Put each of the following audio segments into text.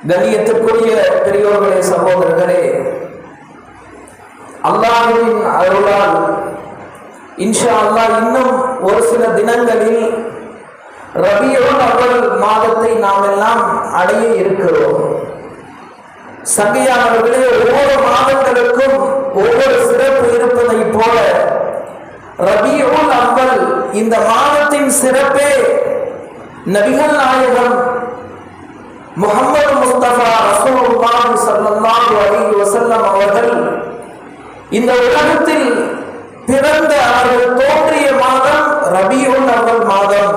கண்ணியத்திற்குரிய பெரியோர்களே, சகோதரர்களே, அல்லாஹ்வின் அருளால் இன்ஷா அல்லாஹ் இன்னும் ஒரு சில தினங்களில் ரபியுல் அவ்வல் மாதத்தை நாம் எல்லாம் அடைய இருக்கிறோம். சங்கையானவர்களே, ஒவ்வொரு மாதங்களுக்கும் ஒவ்வொரு சிறப்பு இருப்பதை போல ரபியுல் அவ்வல் இந்த மாதத்தின் சிறப்பே நபிகள் நாயகம் முஹம்மது முஸ்தபா ரசூலுல்லாஹி ஸல்லல்லாஹு அலைஹி வஸல்லம் அவர்கள் இந்த உலகத்தில் பிறந்த அவர்கள் தோன்றிய மாதம் ரபியுல் அவ்வல் மாதம்.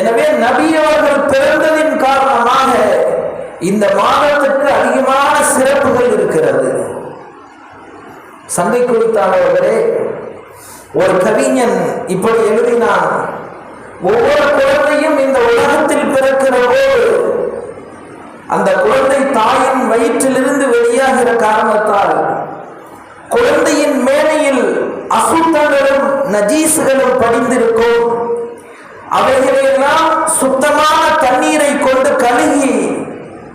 எனவே நபி அவர்கள் பிறந்ததின் காரணமாக இந்த மாதத்திற்கு அதிகமான சிறப்புகள் இருக்கிறது. சங்கை குறித்தானவர்களே, ஒரு கவிஞன் இப்படி எழுதினான்: ஒவ்வொரு குழந்தையும் இந்த உலகத்தில் பிறக்கிற போது அந்த குழந்தை தாயின் வயிற்றிலிருந்து வெளியாகிற காரணத்தால் குழந்தையின் மேனையில் அசுத்தங்களும் நஜீசுகளும் படிந்திருக்கும். அவைகளெல்லாம் சுத்தமான தண்ணீரை கொண்டு கழுகி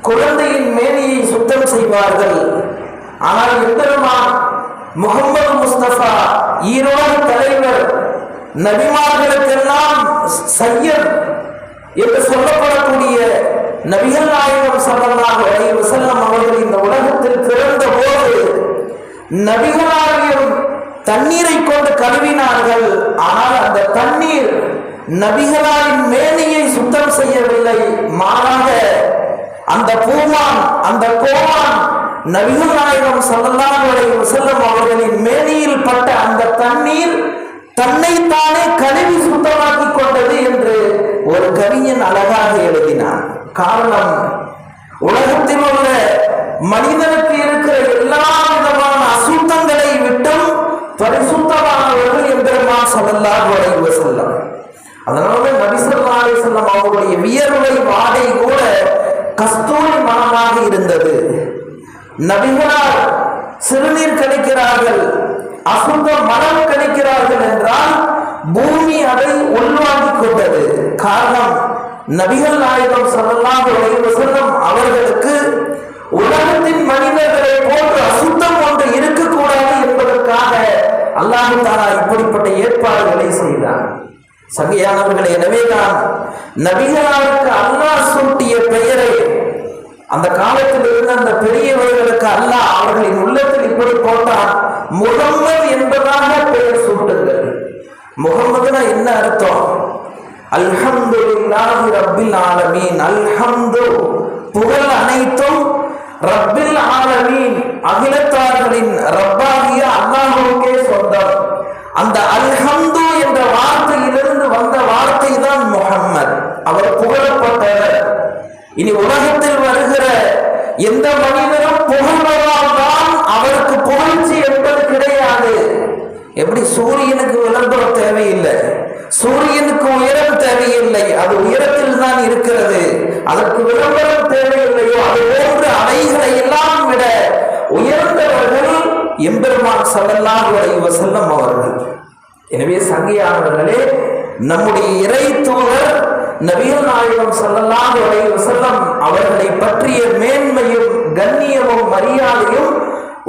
குழந்தையின் மேனியை சுத்தம் செய்வார்கள். ஆனால் எம்பெருமான் முஹம்மது முஸ்தபா, ஈரோடு தலைவர், நபிமார்களுக்கெல்லாம் சையத் என்று சொல்லப்படக்கூடிய நபிகள் நாயகம் ஸல்லல்லாஹு அலைஹி வஸல்லம் அவர்கள் இந்த உலகத்தில் பிறந்த போது நபிகளாரையும் தண்ணீரை கொண்டு கழுவினார்கள். ஆனால் அந்த தண்ணீர் நபிகளாரின் மேனியை சுத்தம் செய்யவில்லை. மாறாக அந்த பூமான், அந்த கோமான் நபிகள் நாயகம் ஸல்லல்லாஹு அலைஹி வஸல்லம் அவர்களின் மேனியில் பட்ட அந்த தண்ணீர் தன்னைத்தானே கழுவி சுத்தமாக்கி கொண்டது என்று ஒரு கவிஞன் அழகாக எழுதினான். காரணம், உலகத்தில் உள்ள மனிதனுக்கு இருக்கிற எல்லா விதமான அசுத்தங்களை விட்டும் பரிசுத்தமானவர்கள் எம்பெருமான் ஸல்லல்லாஹு அலைஹி வஸல்லம். அதனால நபி ஸல்லல்லாஹு அலைஹி வஸல்லம் அவருடைய வியர்வை வாடை கூட கஸ்தூரி மணமாக இருந்தது. நபிகளார் சிறுநீர் கழிக்கிறார்கள், அசுத்த மனம் கழிக்கிறார்கள் என்றால் பூமி அதை உள்வாங்கிக் கொண்டது. காரணம், நபிகள் நாயகம் ஸல்லல்லாஹு அலைஹி வஸல்லம் அவர்களுக்கு உலகத்தின் மனிதர்களை போன்று அசுத்தம் ஒன்று இருக்கக்கூடாது என்பதற்காக அல்லாஹ் தஆலா இப்படிப்பட்ட ஏற்பாடுகளை செய்தார். சங்கையானவர்களே, எனவேதான் நபிகளாருக்கு அல்லாஹ் சூட்டிய பெயரை அந்த காலத்தில் இருந்த அந்த பெரியவர்களுக்கு அல்லாஹ் அவர்களின் உள்ளத்தில் இப்படி போட்டான்: முஹம்மது என்பதாக பெயர் சூட்டுங்கள். முஹம்மதுனா என்ன அர்த்தம்? அல்ஹம்துலில்லாஹி ரப்பில் ஆலமீன். அல்ஹம்து, புகழ் அனைத்தும், ரப்பில் ஆலமீன், அகிலத்தார்களின் ரப்பாகிய அல்லாஹ்வுக்கே சொந்தம். அந்த அல்ஹம்து என்ற வார்த்தையிலிருந்து வந்த வார்த்தை தான் முஹம்மது. அவர் புகழப்பட்டவர். இனி உலகத்தில் வருகிற எந்த மனிதனும் புகழ்வதால் தான் அவருக்கு புகழ்ச்சி என்பது கிடையாது. எப்படி சூரியனுக்கு விளம்பரம் தேவையில்லை, சூரியனுக்கு உயரம் தேவையில்லை, அது உயரத்தில் தான் இருக்கிறது, அதற்கு விளம்பரம் தேவையில்லையோ அதுபோன்று அவைகளை எல்லாம் விட உயர்ந்தவர்கள் எம்பெருமான் ஸல்லல்லாஹு அலைஹி வஸல்லம் அவர்கள். எனவே சங்கையானவர்களே, நம்முடைய இறை தூதர் நபிகள் நாயகம் ஸல்லல்லாஹு அலைஹி வஸல்லம் அவர்களை பற்றிய மேன்மையும் கண்ணியமும் மரியாதையும்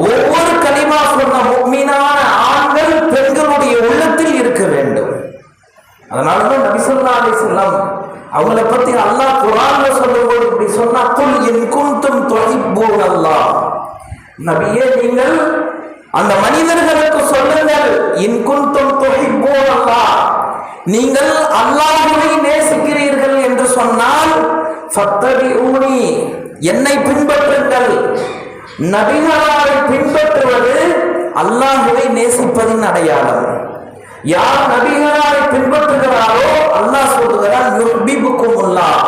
ஒவ்வொரு கலிமா சொன்ன முஃமினான ஆண்கள் பெண்களுடைய உள்ளத்தில் இருக்க வேண்டும். அதனாலதான் நபி ஸல்லல்லாஹு அலைஹி வஸல்லம் அவங்களை பத்தி அல்லாஹ் குர்ஆன்ல சொல்லும்போது இப்படி சொன்னா: குல் இன் குன்தும் துஹிப்பூனல்லாஹ். நபியே, நீங்கள் அந்த மனிதர்களுக்கு சொல்லுங்கள், இன் குன்தும் துஹிப்பூனல்லாஹ், நீங்கள் அல்லாஹ்வை நேசிக்கிறீர்கள் என்று சொன்னால் ஃபத்தபிஊனி, என்னை பின்பற்றுங்கள். நபிகளாரை பின்பற்றுவது அல்லாஹ்வை நேசிப்பதின் அடையாளம். யார் நபிகளாரை பின்பற்றுகிறாரோ அல்லாஹ் சொல்லுகிறான்: யுஹிப்புக்குமுல்லாஹ்,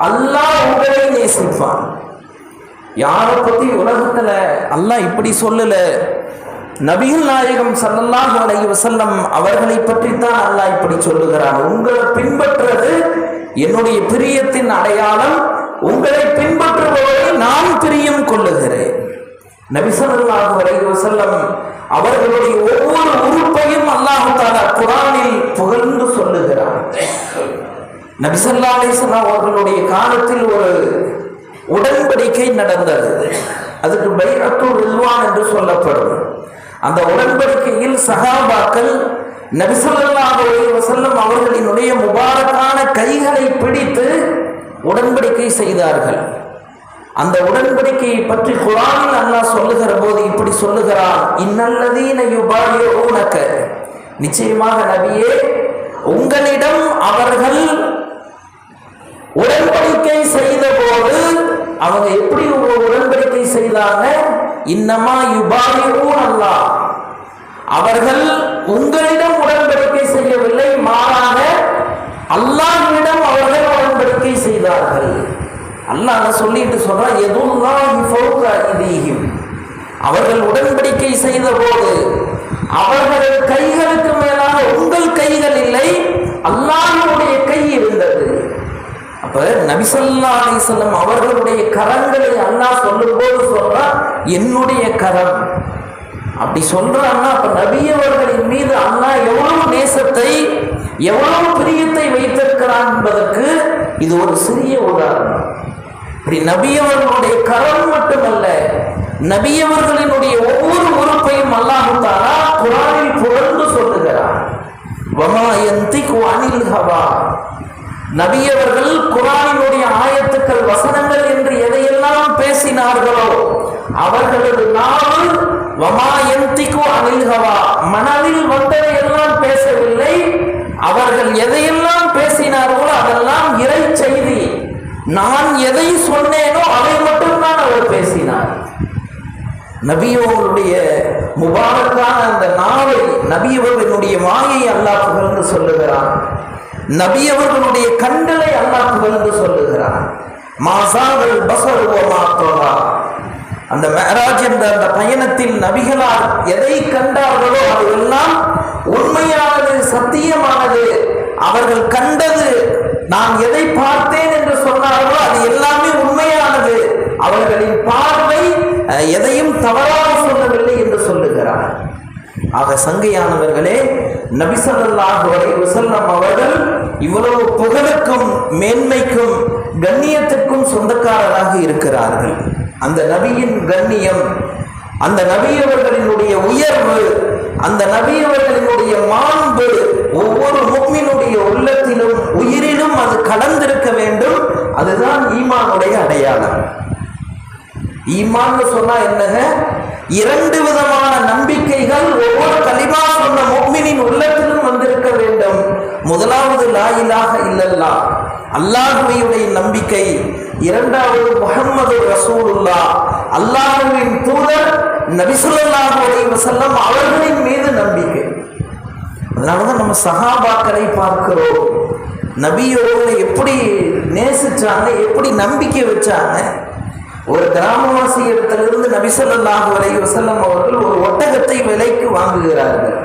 அல்லாஹ் உங்களை நேசிப்பான். யாரை பத்தி உலகத்துல அல்லாஹ் இப்படி சொல்லல. நபிகள் நாயகம் ஸல்லல்லாஹு அலைஹி வஸல்லம் அவர்களை பற்றித்தான் அல்லாஹ் இப்படி சொல்லுகிறான்: உங்களை பின்பற்றுவது என்னுடைய பிரியத்தின் அடையாளம், உங்களை பின்பற்றுபவரை நான் பிரியம் கொள்ளுகிறேன். நபி ஸல்லல்லாஹு அலைஹி வஸல்லம் அவர்களுடைய ஒவ்வொரு உறுப்பையும் அல்லாஹ் தஆலா குர்ஆனில் புகழ்ந்து சொல்லுகிறார். நபி ஸல்லல்லாஹு அலைஹி வஸல்லம் அவர்களுடைய காலத்தில் ஒரு உடன்படிக்கை உடன்படிக்கை நடந்தது. அதுக்கு பைஅத்துர் ரில்வான் என்று சொல்லப்படும். அந்த உடன்படிக்கையில் சஹாபாக்கள் நபி ஸல்லல்லாஹு அலைஹி வஸல்லம் அவர்களினுடைய முபாரக்கான கைகளை பிடித்து உடன்படிக்கை செய்தார்கள். அந்த உடன்படிக்கையை பற்றி குர்ஆனில் அல்லாஹ் சொல்லுகிற போது இப்படி சொல்லுகிறான், இன்னல்லதீன யுபாயிஊனக, நிச்சயமாக நபியே உங்களிடம் அவர்கள் உடன்படிக்கை செய்த போது அவங்க எப்படி உடன்படிக்கை செய்தாங்க? இன்னமா யுபாயிஊன் அல்லாஹ், அவர்கள் உங்களிடம் உடன்படிக்கை செய்யவில்லை, மாறாக அல்லாஹ்விடம் அவர்கள் உடன்படிக்கை செய்தார்கள். அல்லாஹ் சொல்லிட்டு சொல்றான், யதுல்லாஹி ஃபௌக ஐதீஹிம், அவர்கள் உடன்படிக்கை செய்த போது அவர்கள் கைகளுக்கு மேலாக உங்கள் கைகள் இல்லை, அல்லாஹ்வுடைய கை இருந்தது. அப்ப நபி ஸல்லல்லாஹு அலைஹி வஸல்லம் அவர்களுடைய கரங்களை அல்லாஹ் சொல்லும் போது சொல்றான் என்னுடைய கரம். அப்படி சொல்றான்னா அப்ப நபி அவர்களின் மீது அல்லாஹ் எவ்வளவு நேசத்தை எவ்வளவு பிரியத்தை வைத்திருக்கிறான் என்பதற்கு இது ஒரு சிறிய உதாரணம். இப்படி நபி அவர்களுடைய கரம் மட்டுமல்ல, நபி அவர்களினுடைய ஒவ்வொரு உறுப்பையும் அல்லாஹ் தஆலா குர்ஆனில் புகழ்ந்து சொல்லுகிறார். வமா யந்திகு அனில் ஹவா, நபி அவர்கள் குர்ஆனினுடைய ஆயத்துக்கள் வசனங்கள் என்று எதையெல்லாம் பேசினார்களோ அவர்களது நாவு வமா யந்திகு அனில் ஹவா, மனதில் வந்ததை எல்லாம் பேசவில்லை. அவர்கள் எதையெல்லாம் பேசினார்களோ அதெல்லாம் இறை செய்தி. நான் எதை சொன்னேனோ அதை மட்டும்தான் அவர் பேசினார். நபியோருடைய முபாரக்கான அந்த நாவை, நபியவர்களுடைய வாயை அல்லாஹ் புகழ்ந்து சொல்லுகிறான். நபியவர்களுடைய கண்களை அல்லாஹ் புகழ்ந்து சொல்லுகிறான். மாசாவல் பஸர் வ மா தகா, அந்த மிஅராஜ் என்ற அந்த பயணத்தில் நபிகளார் எதை கண்டார்களோ அதெல்லாம் உண்மையானது, சத்தியமானது. அவர்கள் கண்டது, நான் எதை பார்த்தேன் என்று சொன்னார்களோ அது எல்லாமே உண்மையானது. அவர்களின் பார்வை எதையும் தவறாக சொல்லவில்லை என்று சொல்லுகிறார். ஆக சங்கையானவர்களே, நபி ஸல்லல்லாஹு அலைஹி வஸல்லம் அவர்கள் இவ்வளவு புகழுக்கும் மேன்மைக்கும் கண்ணியத்திற்கும் சொந்தக்காரராக இருக்கிறார்கள். அந்த நபியின் கண்ணியம், அந்த நபி அவர்களினுடைய உயர்வு, அந்த நபி அவர்களினுடைய மாண்பு ஒவ்வொரு முஃமினுடைய உள்ளத்திலும் உயிரிலும் அது கலந்திருக்க வேண்டும். அதுதான் ஈமானுடைய அடையாளம். ஈமான் சொன்னா என்னங்க? இரண்டு விதமான நம்பிக்கைகள் ஒவ்வொரு கலிமா சொன்ன முஃமினின் உள்ளத்திலும் வந்திருக்க வேண்டும். முதலாவது லா இலாஹ இல்லல்லாஹ், அல்லாஹ்வுடைய நம்பிக்கை. இரண்டாவது முஹம்மது ரசூலுல்லாஹ், அல்லாஹ்வின் தூதர் நபி ஸல்லல்லாஹு அலைஹி வஸல்லம் அவர்களின் மீது நம்பிக்கை. அதனாலதான் நம்ம சஹாபாக்களை பார்க்கிறோம். நபியோடு எப்படி நேசிச்சாங்க, எப்படி நம்பிக்கை வச்சாங்க. ஒரு கிராமவாசி இடத்திலிருந்து நபி ஸல்லல்லாஹு அலைஹி வஸல்லம் அவர்கள் ஒரு ஒட்டகத்தை விலைக்கு வாங்குகிறார்கள்.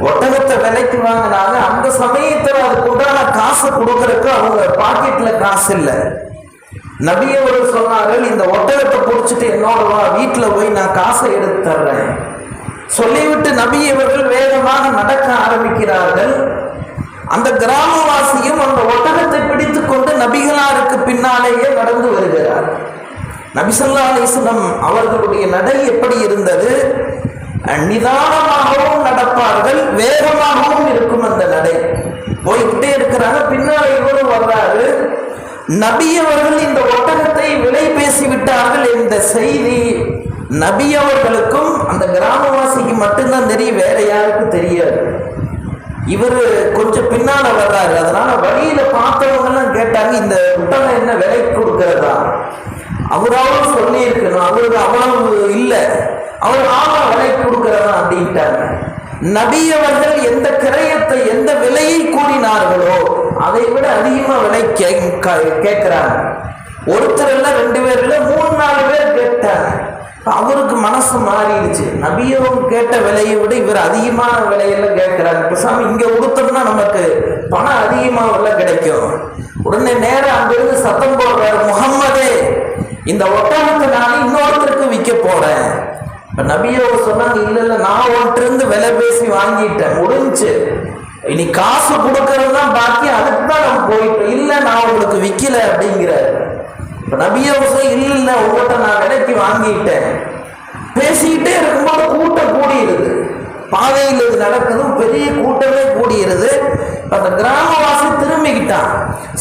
ஒட்டகத்தை விலைக்கு வாங்கினாங்க. அந்த சமயத்தில் அதுக்கு உண்டான காசை கொடுக்கறதுக்கு அவங்க பாக்கெட்ல காசு இல்லை. நபி அவர்கள் சொன்னார்கள், இந்த ஒட்டகத்தை பிடிச்சிட்டு என்னோட வா, வீட்டில் போய் நான் காசை எடுத்து தர்றேன். சொல்லிவிட்டு நபி அவர்கள் வேகமாக நடக்க ஆரம்பிக்கிறார்கள். அந்த கிராமவாசியும் அந்த ஒட்டகத்தை பிடித்து கொண்டு நபிகளாருக்கு பின்னாலேயே நடந்து வருகிறார். நபி ஸல்லல்லாஹு அலைஹி வஸல்லம் அவர்களுடைய நடை எப்படி இருந்தது? நிதானமாகவும் நடப்பார்கள், வேகமாகவும் இருக்கும் அந்த நடை. போய்கிட்டே இருக்கிறாங்க. பின்னாலே இவரும் வர்றாரு. நபி அவர்கள் இந்த ஒட்டகத்தை விலை பேசிவிட்டார்கள் என்ற செய்தி நபி அவர்களுக்கும் அந்த கிராமவாசிக்கு மட்டும்தான் தெரியும், வேற யாருக்கும் தெரியாது. இவர் கொஞ்சம் பின்னால வர்றாரு. அதனால வழியில பார்த்தவங்க எல்லாம் கேட்டாங்க, இந்த ஒட்டகம் என்ன விலை கொடுக்கிறதா? அவராலும் சொல்லி இருக்கணும், அவருக்கு அவ்வளவு இல்லை, அவர் ஆமா விலை கொடுக்கிறதா அப்படின்ட்டாங்க. நபி அவர்கள் எந்த கிரயத்தை, எந்த விலையை கூறினார்களோ அதை விட அதிகமா விலை கேட்கிறாங்க. ஒருத்தர் இல்ல, 2 பேர் இல்ல, 3-4 பேர் கேட்டாங்க. அவருக்கு மனசு மாறிடுச்சு. நபியவும் கேட்ட விலையை விட இவர் அதிகமான விலையெல்லாம் கேட்கிறாங்க. பேசாம இங்க கொடுத்தோம்னா நமக்கு பணம் அதிகமா கிடைக்கும். உடனே நேரம் அங்கிருந்து சத்தம் போடுறாரு, முகம்மதே, இந்த ஒட்டகத்தை நான் இன்னொருத்தருக்கு விற்க போறேன். நபியோட சொன்னாங்க, இல்ல இல்ல, நான் ஒன்றிருந்து விலை பேசி வாங்கிட்டேன், முடிஞ்சு, இனி காசு கொடுக்கறது தான் பாக்கி, அதுக்கு தான் நம்ம போயிட்டோம். இல்ல, நான் உங்களுக்கு விற்கல அப்படிங்கிறாரு. இப்போ நபியவசம் இல்லை உங்கள்கிட்ட நான் விலைக்கு வாங்கிட்டேன். பேசிக்கிட்டே இருக்கும்போது கூட்டம் கூடியிருது, பாதையில் இது நடக்குதும் பெரிய கூட்டமே கூடியிருது. அந்த கிராமவாசி திரும்பிக்கிட்டான்.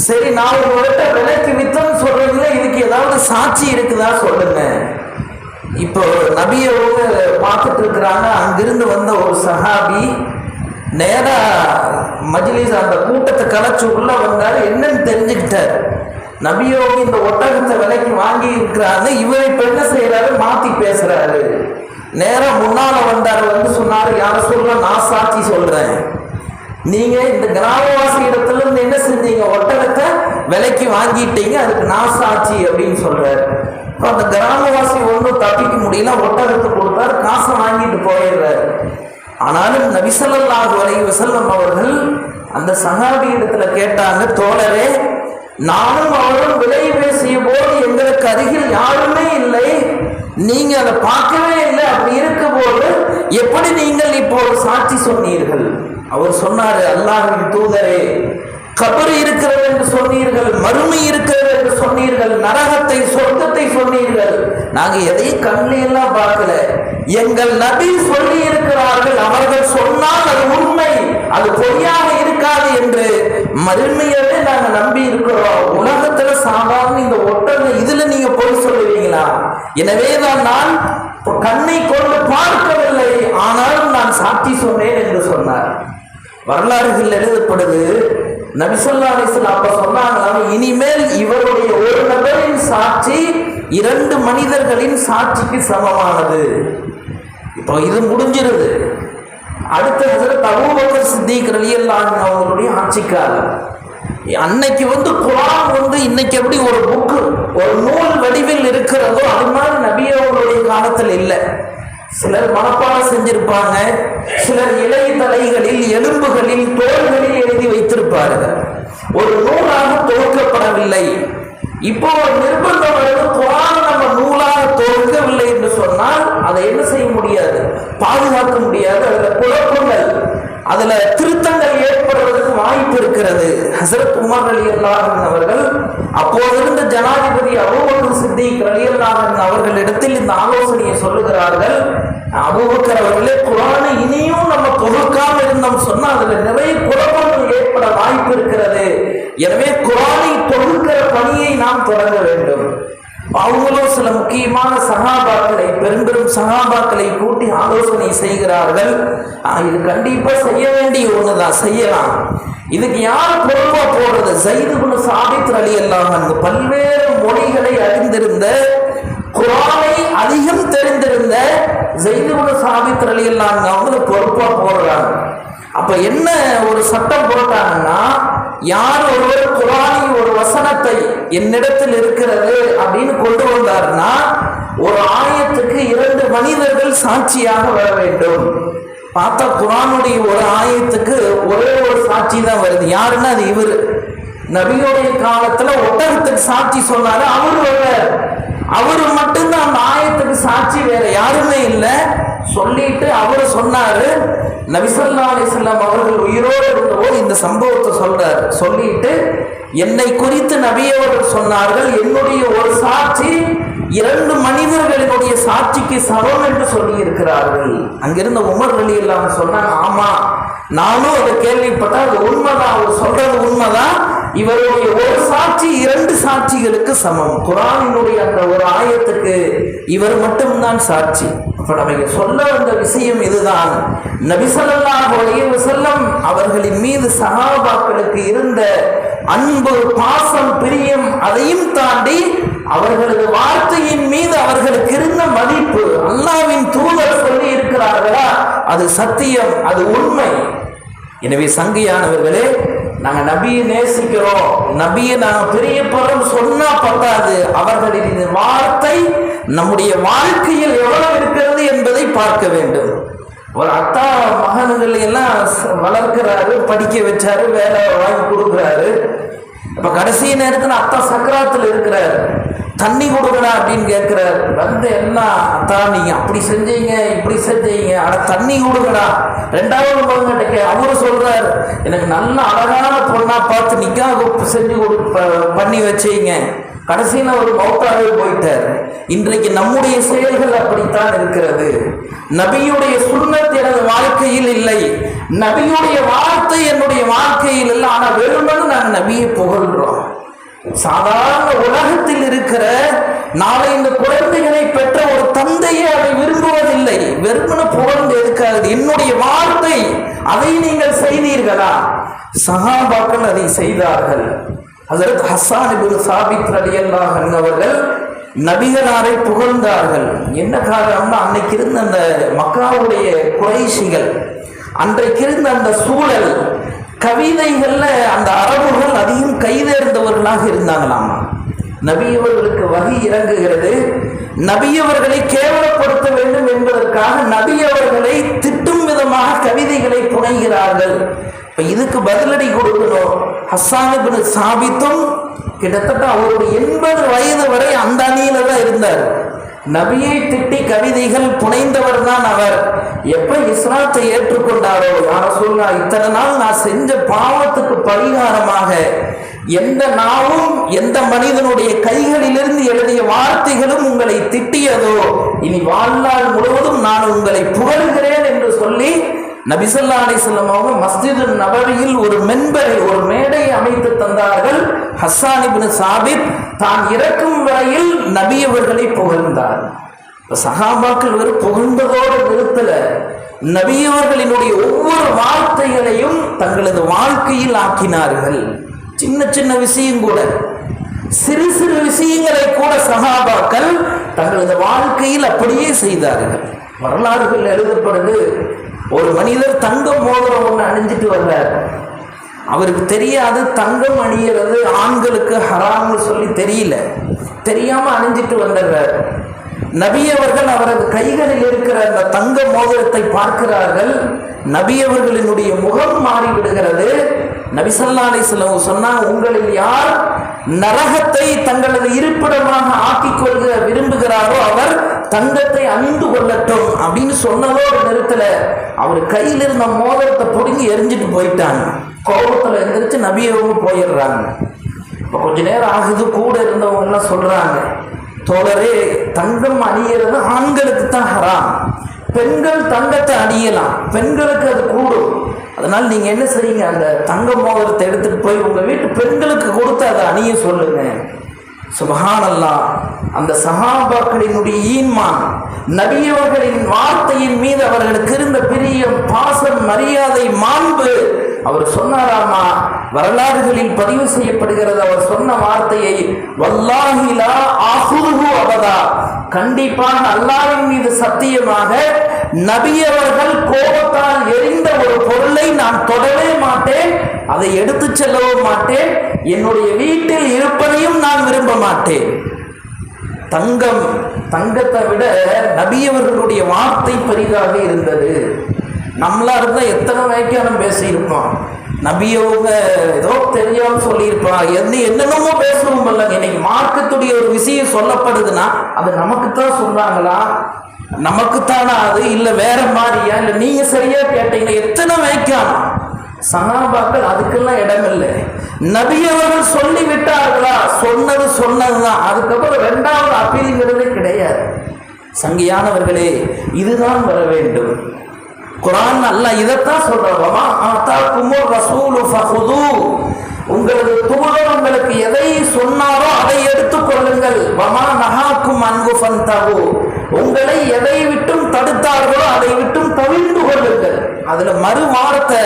சரி, நான் ஒரு வருட்ட விலைக்கு வித்தன்னு சொல்றீங்களே, இதுக்கு ஏதாவது சாட்சி இருக்குதா சொல்லுங்க. இப்போ நபியவங்க பார்த்துட்டு இருக்கிறாங்க. அங்கிருந்து வந்த ஒரு சஹாபி நேரா மஜ்லிஸ் அந்த கூட்டத்தை கலைச்சு உள்ள வந்தாரு. என்னன்னு தெரிஞ்சுக்கிட்டார். நபியோகி இந்த ஒட்டகத்தை விலைக்கு வாங்கி இருக்கிறாரு. இவர் இப்ப என்ன செய்யறாரு, மாத்தி பேசுறாரு. நேரம் முன்னால வந்தாரு, வந்து சொன்னாரு, யார சொல்ல நான் சாட்சி சொல்றேன். நீங்க இந்த கிராமவாசி இடத்துல இருந்து என்ன செஞ்சீங்க, ஒட்டகத்தை விலைக்கு வாங்கிட்டீங்க, அதுக்கு நான் சாட்சி அப்படின்னு சொல்றாரு. அந்த கிராமவாசி ஒன்றும் தப்பிக்க முடியல, ஒட்டகத்தை கொடுத்தாரு, காசை வாங்கிட்டு போயிடுறாரு. ஆனாலும் நபி ஸல்லல்லாஹு அலைஹி வஸல்லம் அவர்கள் அந்த சஹாபி இடத்துல கேட்டாங்க, தோழரே, நானும் அவரும் விலை பேசிய போது எங்களுக்கு அருகில் யாருமே இல்லை, நீங்க அதை பார்க்கவே இல்லை, அப்படி இருக்கும் போது எப்படி நீங்கள் இப்போ ஒரு சாட்சி சொன்னீர்கள்? அவர் சொன்னாரு, அல்லாஹ்வின் தூதரே, கபர் இருக்கிறது என்று சொன்னீர்கள், மறுமை இருக்கிறது என்று சொன்னீர்கள், நரகத்தை சொர்க்கத்தை சொன்னீர்கள், நாங்க எதையும் கண்ணியெல்லாம் பார்க்கல. எங்கள் நபி சொல்லி இருக்கிறார்கள், அவர்கள் சொன்னால் அது உண்மை, அது பொய்யாக இருக்காது என்று மறுமையவே நாங்க நம்பி இருக்கிறோம். உலகத்துல சாதாரண இந்த ஒட்டகம் இதுல நீங்க பொய் சொல்லுவீங்களா? எனவே நான் கண்ணை கொண்டு பார்க்கவில்லை, ஆனாலும் நான் சாட்சி சொன்னேன் என்று சொன்னார். வரலாறுகள் எழுதப்படுது. நபி ஸல்லல்லாஹு அலைஹி வஸல்லம் அப்ப சொன்னாங்க, இனிமேல் இவருடைய ஒரு நபரின் சாட்சி 2 மனிதர்களின் சாட்சிக்கு சமமானது. இப்போ இது முடிஞ்சிருது. அடுத்த ஹஜ்ரத் அபூபக்கர் சித்திக் ரலியல்லாஹு அன்ஹு அவர்களுடைய ஆட்சி காலம். அன்னைக்கு குர்ஆன் இன்னைக்கு எப்படி ஒரு புக்கு, ஒரு நூல் வடிவில் இருக்கிறதோ அது மாதிரி நபி அவர்களுடைய காலத்தில் இல்லை. சிலர் மனப்பாடம் செஞ்சிருப்பாங்க, சிலர் இலை தலைகளில், எலும்புகளில், தோள்களில் எழுதி வைத்திருப்பார்கள். ஒரு நூலாக தொகுக்கப்படவில்லை. இப்போ ஒரு நிர்பந்தம் வருது, குர்ஆன் நம்ம நூலாக தொகுக்கவில்லை என்று சொன்னால் அதை என்ன செய்ய முடியாது, பாதுகாக்க முடியாது. அதுல குழப்பங்கள், அதுல திருத்தங்கள் ஏற்படுவதற்கு வாய்ப்பு இருக்கிறது. ஹஸரத் உமர் ரலியல்லாஹு அன்ஹு அவர்கள் அப்போது இருந்த ஜனாதிபதி அபூபக்கர் சித்திக் ரலியல்லாஹு அன்ஹு அவர்களிடத்தில் இந்த ஆலோசனையை சொல்லுகிறார்கள். அபூபக்கர் அவர்களே, குர்ஆனை இனியும் நம்ம தொகுக்காம இருந்தோம் சொன்னா அதுல நிறைய குழப்பங்கள் ஏற்பட வாய்ப்பு இருக்கிறது. எனவே குர்ஆனை தொகுக்கிற பணியை நாம் தொடங்க வேண்டும். அவங்களும் சில முக்கியமான சஹாபாக்களை, பெரும்பெரும் சஹாபாக்களை கூட்டி ஆலோசனை செய்கிறார்கள். இது கண்டிப்பா செய்ய வேண்டிய ஒண்ணுதான், செய்யலாம். இதுக்கு யார் பொறுப்பா போறது? ஸைத் இப்னு சாபித் ரலியல்லாஹு அன்ஹு பல்வேறு மொழிகளை அறிந்திருந்த, குர்ஆனை அதிகம் தெரிந்திருந்த ஸைத் இப்னு சாபித் ரலியல்லாஹு அன்ஹு அவங்க பொறுப்பா போடுறாங்க. அப்ப என்ன ஒரு சட்டம் போட்டாங்கன்னா, யார் ஒருவர் குர்ஆனின் ஒரு வசனத்தை என்னிடத்தில் இருக்கிறது அப்படின்னு கொண்டு வந்தார்னா ஒரு ஆயத்துக்கு 2 மனிதர்கள் சாட்சியாக வர வேண்டும். பார்த்தா குர்ஆனுடைய ஒரு ஆயத்துக்கு ஒரே ஒரு சாட்சி தான் வருது. யாருன்னா அது இவர். நபியோடைய காலத்துல ஒட்டகத்துக்கு சாட்சி சொன்னாரு, அவரு மட்டும்தான் அந்த ஆயத்துக்கு சாட்சி, வேற யாருமே இல்லை. சொல்லிட்டு அவரு சொன்னாரு, நபி ஸல்லல்லாஹு அலைஹி வஸல்லம் அவர்கள் உயிரோடு இருந்தபோது இந்த சம்பவத்தை சொல்றாரு. சொல்லிட்டு என்னை குறித்து நபி அவர்கள் சொன்னார்கள், என்னுடைய ஒரு சாட்சி 2 மனிதர்களினுடைய சாட்சிக்கு சமம் என்று சொல்லி இருக்கிறார்கள். அங்கிருந்த உமர் ரலியல்லாஹு அன்ஹு சொன்னாங்க, ஆமா நானும் அதை கேள்விப்பட்டேன், அது உண்மைதான், அவர் சொல்றது உண்மைதான். இவருடைய ஒரு சாட்சி 2 சாட்சிகளுக்கு சமம். குர்ஆனினுடைய அந்த ஒரு ஆயத்துக்கு இவர் மட்டும்தான் சாட்சி. அப்ப நமக்கு சொல்ல வந்த விஷயம் இதுதான். நபி ஸல்லல்லாஹு அலைஹி வஸல்லம் அவர்களின் மீது சஹாபாக்களுக்கு இருந்த அன்பு, பாசம், பிரியம், அதையும் தாண்டி அவர்களது வார்த்தையின் மீது அவர்களுக்கு இருந்த மதிப்பு. அல்லாஹ்வின் தூதர் சொல்லி இருக்கிறார்களா, அது சத்தியம், அது உண்மை. எனவே சங்கையானவர்களே, நாங்க நபியை நேசிக்கிறோம், நபியை நாங்க பிரியப்படுறோம் சொன்னா பத்தாது, அவர்களின் வார்த்தை நம்முடைய வாழ்க்கையில் எவ்வளவு இருக்கிறது என்பதை பார்க்க வேண்டும். ஒரு அத்தா மகன்கள் எல்லாம் வளர்க்கிறாரு, படிக்க வச்சாரு, வேலை வாங்கி கொடுக்குறாரு. அப்ப கடைசி நேரத்தில் அத்தா சக்கராத்தில் இருக்கிறாரு, தண்ணி கொடுக்கடா அப்படின்னு கேட்கிறாரு. என்ன அத்தா நீங்க அப்படி செஞ்சீங்க, இப்படி செஞ்சீங்க, ஆனா தண்ணி கொடுக்கடா. 2வது மகன்கிட்ட அவரு சொல்றாரு, எனக்கு நல்ல அழகான பொண்ணா பார்த்து நிக்காஹ் செஞ்சு பண்ணி வச்சீங்க, கடைசியில் அவர் மௌத்தாவே போயிட்டார். இன்றைக்கு நம்முடைய செயல்கள் அப்படித்தான் இருக்கிறது. நபியுடைய சுன்னத் எனது வாழ்க்கையில் இல்லை, நபியுடைய வார்த்தை என்னுடைய வாழ்க்கையில் இல்லை. ஆனால் வெறுமனே நாங்கள் நபியை புகழ்கிறோம். சாதாரண உலகத்தில் இருக்கிற நாளை இந்த குழந்தைகளை பெற்ற ஒரு தந்தையே அதை விரும்புவதில்லை. வெறுமனே புகழ்ந்து இருக்காது. என்னுடைய வார்த்தை அதை நீங்கள் செய்தீர்களா? சஹாபாக்கள் அதை செய்தார்கள். ஹஸரத் ஹஸ்ஸான் இப்னு சாபித் ரலியல்லாஹு அன்ஹு அவர்கள் நபிகளாரை புகழ்ந்தார்கள். என்ன காரணம்னா, அன்னைக்கு இருந்த அந்த மக்காவுடைய குறைஷிகள், அன்றைக்கு இருந்த அந்த சூழல், கவிதைகள்ல அந்த அரபுகள் அதிகம் கைதேர்ந்தவர்களாக இருந்தாங்களாமா. நபியவர்களுக்கு வகி இறங்குகிறது. நபியவர்களை கேவலப்படுத்த வேண்டும் என்பதற்காக நபியவர்களை திட்டும் விதமாக கவிதைகளை புனைகிறார்கள். இப்ப இதுக்கு பதிலடி கொடுக்கணும். ஹஸ்ஸான் இப்னு சாபித்தும் கிட்டத்தட்ட அவருடைய 80 வயது வரை அந்த அணியில தான் இருந்தார். நபியை திட்டி கவிதைகள் புனைந்தவர் தான் அவர். எப்ப இஸ்லாத்தை ஏற்றுக்கொண்டாரோ, யார சொல்லா இத்தனை நாள் நான் செஞ்ச பாவத்துக்கு பரிகாரமாக எந்த நாவும் எந்த மனிதனுடைய கைகளிலிருந்து எழுதிய வார்த்தைகளும் உங்களை திட்டியதோ, இனி வாழ்நாள் முழுவதும் நான் உங்களை புகழ்கிறேன் என்று சொல்லி நபி ஸல்லல்லாஹு அலைஹி வஸல்லம் அவங்க மஸ்ஜிது நபவியில் ஒரு மென்பரை, ஒரு மேடையை அமைத்து தந்தார்கள். ஹஸ்ஸான் இப்னு சாபித் தான் இறக்கும் வரையில் நபி அவர்களை புகழ்ந்தார். சஹாபாக்கள் வெறும் புகழ்ந்ததோடு நிறுத்தல, நபி அவர்களினுடைய ஒவ்வொரு வார்த்தைகளையும் தங்களது வாழ்க்கையில் ஆக்கினார்கள். சின்ன சின்ன விஷயம் கூட, சிறு சிறு விஷயங்களை கூட சஹாபாக்கள் தங்களது வாழ்க்கையில் அப்படியே செய்தார்கள். வரலாறுகள் எழுதப்படுது. ஒரு மனிதர் தங்கம் மோதிரம் ஒன்று அணிஞ்சிட்டு வர்றார். அவருக்கு தெரியாது தங்கம் அணிகிறது ஆண்களுக்கு ஹராம்னு சொல்லி தெரியாம அணிஞ்சிட்டு வந்துடுறார். நபி அவர்கள் அவரது கைகளில் இருக்கிற அந்த தங்க மோதிரத்தை பார்க்கிறார்கள். நபி அவர்களினுடைய முகம் மாறிவிடுகிறது. நபி ஸல்லல்லாஹு அலைஹி வஸல்லம் சொன்னாங்க, உங்களில் யார் நரகத்தை தங்களது இருப்பிடமாக ஆக்கிக் கொள்க விரும்புகிறாரோ அவர் தங்கத்தை அணிந்து கொள்ளட்டும் அப்படின்னு சொன்னதோடு நிறுத்தல. அவர் கையில் இருந்த மோதிரத்தை பிடுங்கி எரிஞ்சிட்டு போயிட்டாங்க. கோபத்தில் எந்திரிச்சு நபியவங்க போயிடுறாங்க. இப்போ கொஞ்ச நேரம் ஆகுது. கூட இருந்தவங்க எல்லாம் சொல்றாங்க, தோழரே, தங்கம் அணியறது ஆண்களுக்கு தான் ஹராம், பெண்கள் தங்கத்தை அணியலாம், பெண்களுக்கு அது கூடும். அதனால நீங்க என்ன செய்யுங்க, அந்த தங்க மோதிரத்தை எடுத்துட்டு போய் உங்க வீட்டு பெண்களுக்கு கொடுத்து அதை அணிய சொல்லுங்க. சுப்ஹானல்லாஹ். அந்த சஹாபாக்களினுடைய ஈமான், நபியவர்களின் வார்த்தையின் மீது அவர்களுக்கு இருந்த பிரியம், பாசம், மரியாதை, மாண்பு. அவர் சொன்னாராமா, வரலாறுகளில் பதிவு செய்யப்படுகிறது. அவர் சொன்ன வார்த்தையை, வல்லாஹி லா ஆஹுதுஹு அபதா, கண்டிப்பாக அல்லாஹ்வின் மீது சத்தியமாக நபியவர்கள் கோபத்தால் எரிந்த ஒரு பொருளை நான் தொடவே மாட்டேன், அதை எடுத்து செல்லவும் மாட்டேன், என்னுடைய வீட்டில் இருப்பதையும் நான் விரும்ப மாட்டேன். தங்கத்தை விட நபியவர்களுடைய வார்த்தை பெரிதாக இருந்தது. நம்மளா இருந்தா எத்தனை வியாக்கியானம் பேசியிருப்போம். நபியவங்க ஏதோ தெரியாம சொல்லியிருப்பான், என்னென்னமோ பேசணும் இல்லைங்க. இன்னைக்கு மார்க்கத்துடைய ஒரு விஷயம் சொல்லப்படுதுன்னா அது நமக்குத்தான் சொன்னாங்களா, நமக்குத்தானா அது, இல்லை வேற மாதிரியா, இல்லை நீங்க சரியா கேட்டீங்கன்னா எத்தனை வியாக்கியானம். சஹாபாக்கள் அதுக்கெல்லாம் இடமில்லை. நபி அவர்கள் சொல்லி விட்டார்களா, சொன்னதுதான். அதுக்கப்புறம் ரெண்டாவது அப்பீல்ங்கிறதே கிடையாது. சங்கியானவர்களே, இதுதான் வர வேண்டும். குர்ஆன் அல்லாஹ் இதைத்தான் சொல்றவமா, ஆதாகுமுர் ரசூலு ஃபஹுது, உங்களது தூதர் உங்களுக்கு எதை சொன்னாரோ அதை எடுத்துக் கொள்ளுங்கள். வமா நஹாக்கும் அன்ஹு ஃபன்தஹு, உங்களை எதை விட்டும் தடுத்தார்களோ அதை விட்டும் தவிர்ந்து கொள்ளுங்கள். அதுல மறு வார்த்தை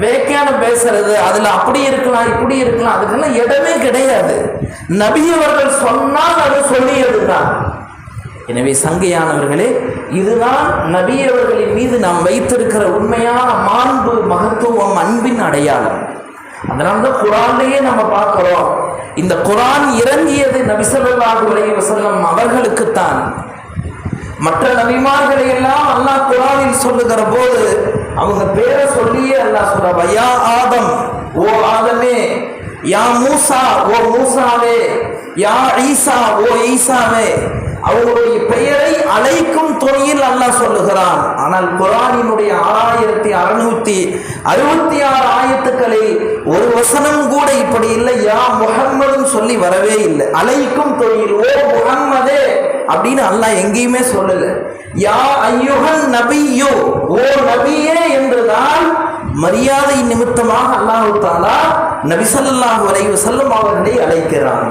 வேக்கியானம் பேசுறது, அதுல அப்படி இருக்கலாம் இப்படி இருக்கலாம், அதுக்கெல்லாம் இடமே கிடையாது. நபி அவர்கள் சொன்னால் அது சொல்லியதுதான். எனவே சங்கையானவர்களே, இதுதான் நபி அவர்களின் மீது நாம் வைத்திருக்கிற உண்மையான மாண்பு, மகத்துவம், அன்பின் அடையாளம். அதனால்தான் குர்ஆனிலேயே நம்ம பார்க்கிறோம், இந்த குர்ஆன் இறங்கியது நபி ஸல்லல்லாஹு அலைஹி வஸல்லம் அவர்களுக்குத்தான். மற்ற நபிமார்களை எல்லாம் அல்லாஹ் குர்ஆனில் சொல்லுகிற போது அவங்க பேரை சொல்லியே அல்லாஹ் சொல்றான், யா ஆதம், ஓ ஆதமே, யா மூசா ஓ மூசாவே, யா ஈசா ஓ ஈசாவே, அவர்களுடைய பெயரை அழைக்கும் துணையில் அல்லாஹ் சொல்லுகிறான். ஆனால் குர்ஆனினுடைய 6666 ஆயத்துக்களில் ஒரு வசனம் கூட இப்படி இல்லை. யா முஹம்மதுன்னு சொல்லி வரவே இல்லை. அழைக்கும் துணையில் ஓ முஹம்மதே அப்படின்னு அல்லாஹ் எங்கேயுமே சொல்லல. யா அய்யுஹன் நபியு ஓ நபியே என்றுதான் மரியாதை நிமித்தமாக அல்லாஹ் தஆலா நபி ஸல்லல்லாஹு அலைஹி வஸல்லம் அவர்களை அழைக்கிறான்.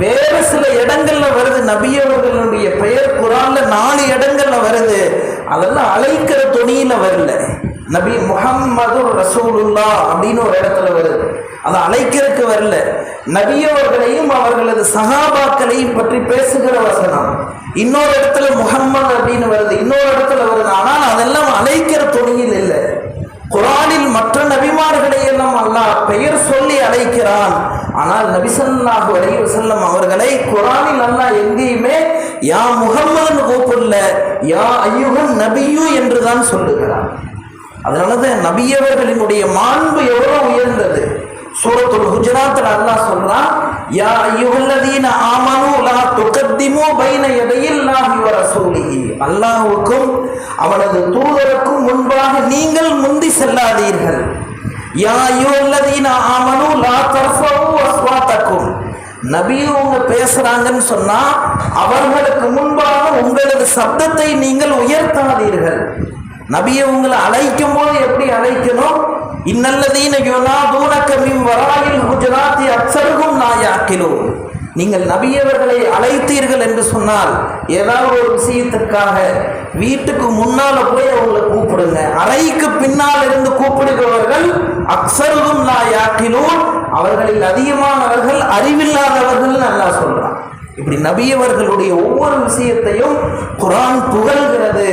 வேறு சில இடங்கள்ல வருது நபி அவர்களுடைய பெயர், குர்ஆன்ல 4 இடங்கள்ல வருது. அதெல்லாம் அழைக்கிற துணியில வரல. நபி முஹம்மது ரசூலுல்லாஹ் அப்படின்னு ஒரு இடத்துல வருது, அது அழைக்கிறதுக்கு வரல. நபி அவர்களையும் அவர்களது சஹாபாக்களையும் பற்றி பேசுகிற வசனம் இன்னொரு இடத்துல முஹம்மது அப்படின்னு வருது, இன்னொரு இடத்துல வருது. ஆனால் அதெல்லாம் அழைக்கிற துணியில் இல்லை. குர்ஆனில் மற்ற நபிமார்களை எல்லாம் அல்லாஹ் பெயர் சொல்லி அழைக்கிறான். ஆனால் நபி ஸல்லல்லாஹு அலைஹி வஸல்லம் அவர்களை குர்ஆனில் அல்லாஹ் எங்கேயுமே யா முஹம்மதுன்னு கூப்பிடல, யா அய்யுஹன் நபியு என்றுதான் சொல்லுகிறான். அதனாலதான் நபியவர்களினுடைய மாண்பு எவ்வளவு உயர்ந்தது. சூரத்துல் ஹுஜராத்ல அல்லாஹ் சொல்றான், யா அய்யுஹல்லதீன ஆமனூ லா துகத்திமு பைன யதையில்லாஹி வ ரசூலிஹி, அல்லாஹ்வுக்கும் அவனது தூதருக்கும் முன்பாக நீங்கள் முந்தி செல்லாதீர்கள். யா அய்யுஹல்லதீன ஆமனூ லா தர்ஃபஉ அஸ்வாத்தக்கும், நபி அவங்க பேசுறாங்கன்னு சொன்னா அவர்களுக்கு முன்பாக உங்களது சப்தத்தை நீங்கள் உயர்த்தாதீர்கள். நபியை உங்களை அழைக்கும் போது எப்படி அழைக்கணும்? இன்னல்லதீன யுனாதூனக மின் வராயில் ஹுஜராத்தி அக்ஸருஹும் லா யாக்கிலூன். நீங்கள் நபியவர்களை அழைத்தீர்கள் என்று சொன்னால் ஏதாவது ஒரு விஷயத்திற்காக வீட்டுக்கு முன்னால போய் அவங்களை கூப்பிடுங்க. அறைக்கு பின்னால் இருந்து கூப்பிடுகிறவர்கள் அக்ஸருஹும் லா யாக்கிலூன், அவர்களில் அதிகமானவர்கள் அறிவில்லாதவர்கள் அல்லாஹ் சொல்றான். இப்படி நபியவர்களுடைய ஒவ்வொரு விஷயத்தையும் குர்ஆன் புகழ்கிறது.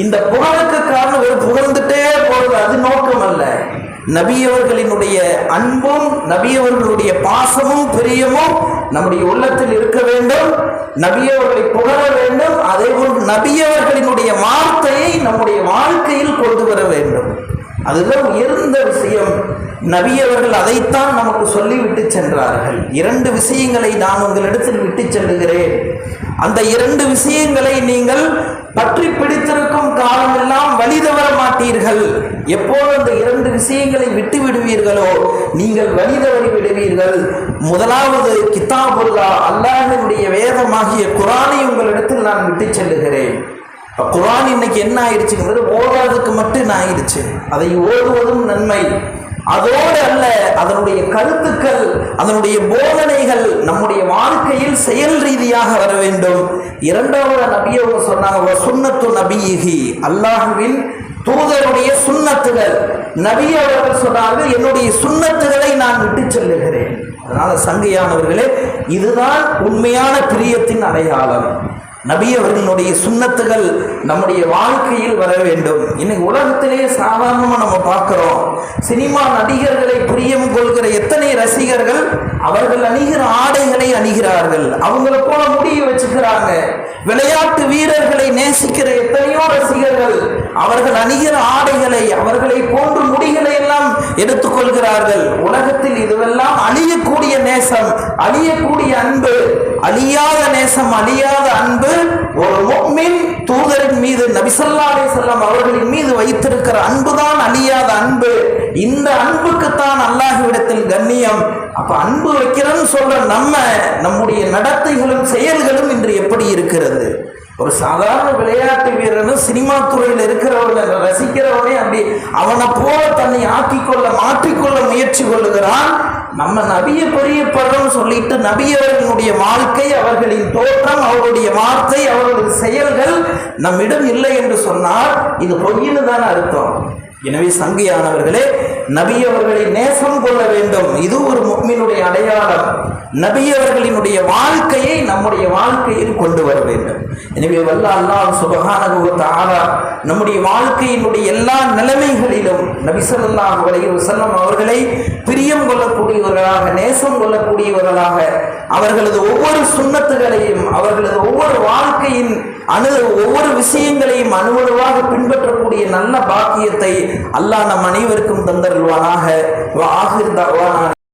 இந்த புகழுக்கு காரணம் ஒரு புகழ்ந்துட்டே போறது அது நோக்கம் அல்ல. நபியவர்களினுடைய அன்பும் நபியவர்களுடைய பாசமும் பிரியமும் நம்முடைய உள்ளத்தில் இருக்க வேண்டும். நபியவர்களை புகழ வேண்டும். அதே போல் நபியவர்களினுடைய வார்த்தையை நம்முடைய வாழ்க்கையில் கொண்டு வர வேண்டும். அதுதான் உயர்ந்த விஷயம். நபியவர்கள் அதைத்தான் நமக்கு சொல்லிவிட்டு சென்றார்கள். 2 விஷயங்களை நான் உங்களிடத்தில் விட்டு செல்லுகிறேன். அந்த 2 விஷயங்களை நீங்கள் பற்றி பிடித்திருக்கும் காலமெல்லாம் வழி தவற மாட்டீர்கள். எப்போது அந்த 2 விஷயங்களை விட்டு விடுவீர்களோ நீங்கள் வழி தவறி விடுவீர்கள். முதலாவது கிதாபுல்லாஹ், அல்லாஹ்வினுடைய வேதமாகிய குர்ஆனை உங்களிடத்தில் நான் விட்டு செல்லுகிறேன். குர்ஆன் இன்னைக்கு என்ன ஆயிடுச்சுங்கிறது ஓதாததுக்கு மட்டும் ஆயிடுச்சு. அதை ஓதுவதும் நன்மை, அதோடு அல்ல அதனுடைய கருத்துக்கள் அதனுடைய போதனைகள் நம்முடைய வாழ்க்கையில் செயல் ரீதியாக வர வேண்டும். இரண்டாவது நபி அவங்க சொன்னாங்க, சுன்னத்து நபியிஹி, அல்லாஹ்வின் தூதருடைய சுன்னத்துகள். நபி அவர்கள் சொன்னார்கள், என்னுடைய சுன்னத்துகளை நான் விட்டு செல்லுகிறேன். அதனால சங்கையானவர்களே, இதுதான் உண்மையான பிரியத்தின் அடையாளம். நபி அவர்களுடைய சுன்னத்துகள் நம்முடைய வாழ்க்கையில் வர வேண்டும். இன்னைக்கு உலகத்திலேயே சாதாரணமாக நம்ம பார்க்கிறோம், சினிமா நடிகர்களை பிரியம் கொள்கிற எத்தனை ரசிகர்கள் அவர்கள் அணிகிற ஆடைகளை அணிகிறார்கள், அவங்கள போல முடிய வச்சுக்கிறாங்க. விளையாட்டு வீரர்களை நேசிக்கிற எத்தனையோ ரசிகர்கள் அவர்கள் அணிகிற ஆடைகளை அவர்களை போன்று முடிகளை எல்லாம் எடுத்துக்கொள்கிறார்கள். உலகத்தில் இதுவெல்லாம் அழியக்கூடிய நேசம், அழியக்கூடிய அன்பு, அழியாத நேசம், அழியாத அன்பு ஒரு முஃமின் தூதரின் மீது, நபி ஸல்லல்லாஹு அலைஹி வஸல்லம் அவர்களின் மீது வைத்திருக்கிற அன்புதான் அழியாத அன்பு. இந்த அன்புக்குத்தான் அல்லாஹ்விடத்தில் கண்ணியம். அப்ப அன்பு வைக்கிறன்னு சொல்ற நம்முடைய நடத்தைகளும் செயல்களும் இன்று எப்படி இருக்கிறது? ஒரு சாதாரண விளையாட்டு வீரனும் சினிமா துறையில் இருக்கிறவனை ரசிக்கிறவனே அப்படி அவனை போல தன்னை மாற்றிக்கொள்ள முயற்சி கொள்ளுகிறான். நம்ம நபியை பிரியப்படுறோம் சொல்லிட்டு நபியவர்களுடைய வாழ்க்கை, அவர்களின் தோற்றம், அவருடைய வார்த்தை, அவர்களுடைய செயல்கள் நம்மிடம் இல்லை என்று சொன்னால் இது பொய்ன்னு தான் அர்த்தம். எனவே சங்கையானவர்களே, நபி அவர்களை நேசம் கொள்ள வேண்டும். இது ஒரு முஃமினுடைய அடையாளம். நபி அவர்களினுடைய வாழ்க்கையை நம்முடைய வாழ்க்கையில் கொண்டு வர வேண்டும். எனவே வல்ல அல்லாஹ் சுப்ஹானஹு வ தஆலா நம்முடைய வாழ்க்கையினுடைய எல்லா நிலைமைகளிலும் நபி ஸல்லல்லாஹு அலைஹி வஸல்லம் அவர்களை பிரியம் கொள்ளக்கூடியவர்களாக, நேசம் கொள்ளக்கூடியவர்களாக, அவர்களது ஒவ்வொரு சுன்னத்துகளையும் அவர்களது ஒவ்வொரு வாழ்க்கையின் ஒவ்வொரு விஷயங்களையும் அணுவணுவாக பின்பற்றக்கூடிய நல்ல பாக்கியத்தை அல்லாஹ் நம் அனைவருக்கும் தந்தருள்வானாக.